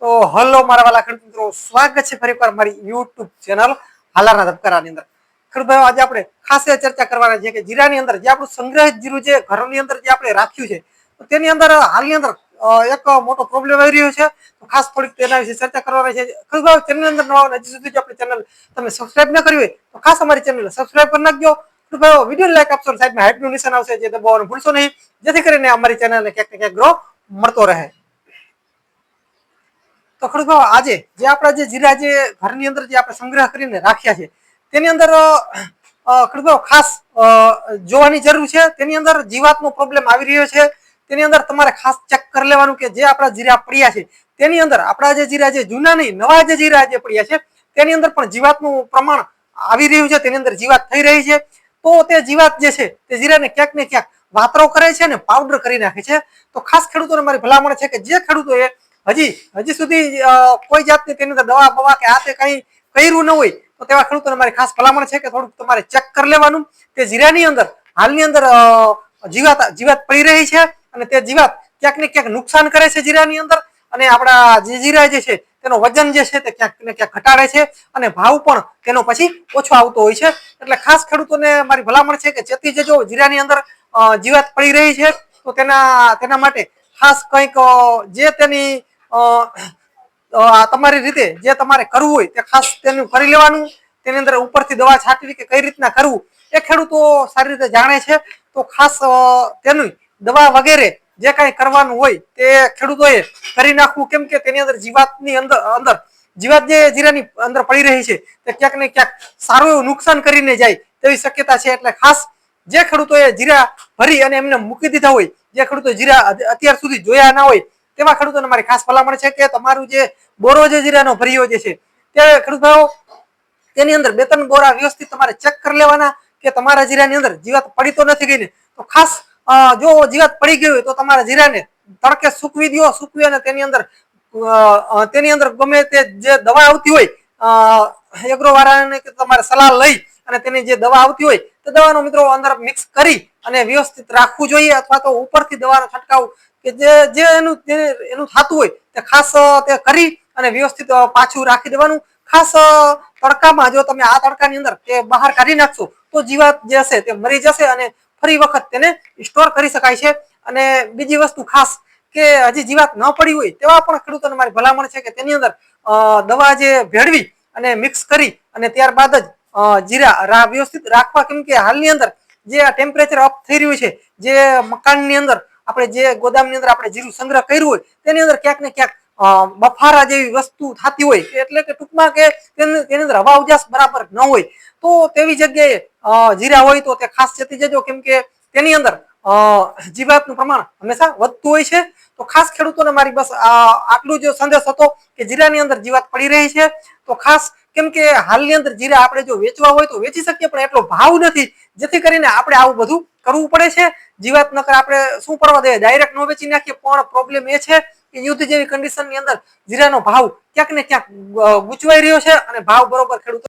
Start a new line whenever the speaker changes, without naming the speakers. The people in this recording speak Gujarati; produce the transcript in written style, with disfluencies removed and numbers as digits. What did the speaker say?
તો હલો મારા વાલા ખેડૂત મિત્રો, સ્વાગત છે ફરીવાર મારી યુટ્યુબ ચેનલ હાલારના ધબકારાની અંદર. ખેડૂત ભાઈઓ, આજે આપણે ખાસ ચર્ચા કરવાના છે કે જીરાની અંદર જે આપણું સંગ્રહિત જીરું છે ઘરની અંદર જે આપણે રાખ્યું છે, તો તેની અંદર હાલની અંદર એક મોટો પ્રોબ્લેમ આવી રહ્યો છે. તો ખાસ થોડીક તેના વિશે ચર્ચા કરવાની છે. ખેડૂત ભાઈઓ, ચેનલ અંદર નવા હજી સુધી જો આપણી ચેનલ તમે સબસ્ક્રાઇબ ન કરી હોય તો ખાસ અમારી ચેનલ સબસ્ક્રાઇબ કરી નાખજો. ખેડૂત ભાઈઓ, વિડીયો લાઈક આપશો, સાઈડમાં હાઈપનું નિશાન આવશે જે દબાવવાનું ભૂલશો નહીં, જેથી કરીને અમારી ચેનલને ક્યાંક ને ક્યાંક ગ્રો મળતો રહે. તો ખેડૂત ભાઈઓ, આજે જે આપણા જે જીરા જે ઘરની અંદર જે આપણે સંગ્રહ કરીને રાખ્યા છે, તેની અંદર ખેડૂત ભાઈઓ ખાસ જોવાની જરૂર છે. તેની અંદર જીવાતનો પ્રોબ્લેમ આવી રહ્યો છે. તેની અંદર તમારે ખાસ ચેક કરી લેવાનું કે જે આપણા જીરા પડ્યા છે તેની અંદર આપણા જે જીરા જે જૂના નહીં નવા જે જીરા જે પડ્યા છે તેની અંદર પણ જીવાતનું પ્રમાણ આવી રહ્યું છે, તેની અંદર જીવાત થઈ રહી છે. તો તે જીવાત જે છે તે જીરાને ક્યાંક ને ક્યાંક વાતરો કરે છે અને પાવડર કરી નાખે છે. તો ખાસ ખેડૂતોને મારી ભલામણ છે કે જે ખેડૂતોએ હજી સુધી કોઈ જાતની તેની અંદર દવા બવા કે આ તે કંઈ કર્યું ન હોય, તો તેવા ખેડૂતોને મારી ખાસ ભલામણ છે કે થોડુંક તમારે ચેક કરી લેવાનું તે જીરાની અંદર હાલની અંદર જીવાત પડી રહી છે અને તે જીવાત ક્યાંક ને ક્યાંક નુકસાન કરે છે જીરાની અંદર. અને આપણા જે જીરા જે છે તેનો વજન જે છે તે ક્યાંક ને ક્યાંક ઘટાડે છે અને ભાવ પણ તેનો પછી ઓછો આવતો હોય છે. એટલે ખાસ ખેડૂતોને મારી ભલામણ છે કે ચેતી જજો, જીરાની અંદર જીવાત પડી રહી છે તો તેના માટે ખાસ કંઈક જે તેની તમારી રીતે જે તમારે કરવું હોય તે ખાસ તેનું કરી લેવાનું. તેની અંદર ઉપરથી દવા છાંટવી કે કઈ રીતના કરવું એ ખેડૂતો સારી રીતે જાણે છે. તો ખાસ તેની દવા વગેરે જે કાંઈ કરવાનું હોય તે ખેડૂતોએ કરી નાખવું, કેમ કે તેની અંદર જીવાતની અંદર જીવાત જે જીરાની અંદર પડી રહી છે તે ક્યાંક ને ક્યાંક સારું એવું નુકસાન કરીને જાય તેવી શક્યતા છે. એટલે ખાસ જે ખેડૂતોએ જીરા ભરી અને એમને મૂકી દીધા હોય, જે ખેડૂતો જીરા અત્યાર સુધી જોયા ના હોય, તેવા ખેડૂતોને મારી ખાસ ભલામણ છે કે તમારું જે બોરો જે જીરાનો ભર્યો જે છે તે ખેડૂત ભાઈઓ તેની અંદર 2-3 બોરા વ્યવસ્થિત તમારે ચેક કરી લેવાના કે તમારા જીરાની અંદર જીવાત પડી તો નથી ગઈ ને. તો ખાસ જો જીવાત પડી ગઈ હોય તો તમારા જીરાને તડકે સૂકવી દો. સૂકવી અને તેની અંદર ગમે તે જે દવા આવતી હોય એગ્રો વાળાને કે તમારે સલાહ લઈ અને તેની જે દવા આવતી હોય તે દવાનો મિત્રો અંદર મિક્સ કરી અને વ્યવસ્થિત રાખવું જોઈએ. અથવા તો ઉપરથી દવાનો છંટકાવ કે જે એનું થતું હોય તે ખાસ તે કરી અને વ્યવસ્થિત પાછું રાખી દેવાનું. ખાસ તડકામાં જો તમે આ તડકાની અંદર તે બહાર કાઢી નાખશો તો જીવાત જે હશે તે મરી જશે અને ફરી વખત તેને સ્ટોર કરી શકાય છે. અને બીજી વસ્તુ ખાસ કે હજી જીવાત ન પડી હોય તેવા પણ ખેડૂતોને મારી ભલામણ છે કે તેની અંદર દવા જે ભેળવી અને મિક્સ કરી અને ત્યારબાદ જ જીરા વ્યવસ્થિત રાખવા. કેમ કે હાલની અંદર જે આ ટેમ્પરેચર અપ થઈ રહ્યું છે, જે મકાનની અંદર આપણે જે ગોદામની અંદર આપણે જીરું સંગ્રહ કર્યું હોય તેની અંદર ક્યાંક ને ક્યાંક બફારા જેવી વસ્તુ થતી હોય, એટલે કે ટૂંકમાં કે તેની અંદર હવા ઉજાસ બરાબર ન હોય, તો તેવી જગ્યાએ જીરા હોય તો તે ખાસ ચેતી જજો. કેમ કે તેની અંદર જીવાતનું પ્રમાણ હંમેશા વધતું હોય છે. તો ખાસ ખેડૂતોને મારી બસ આટલું જ સંદેશ હતો કે જીરાની અંદર જીવાત પડી રહી છે તો ખાસ, કેમ કે હાલની અંદર જીરા આપણે જો વેચવા હોય તો વેચી શકીએ પણ એટલો ભાવ નથી, જેથી કરીને આપણે આવું બધું કરવું પડે છે. જીવાત નકર આપણે શું કરવા દઈએ, ડાયરેક્ટ ન વેચી નાખીએ. પણ પ્રોબ્લેમ એ છે કે યુદ્ધ જેવી કન્ડિશનની અંદર જીરાનો ભાવ ક્યાંક ને ક્યાંક ગૂંચવાઈ રહ્યો છે અને ભાવ બરોબર ખેડૂતો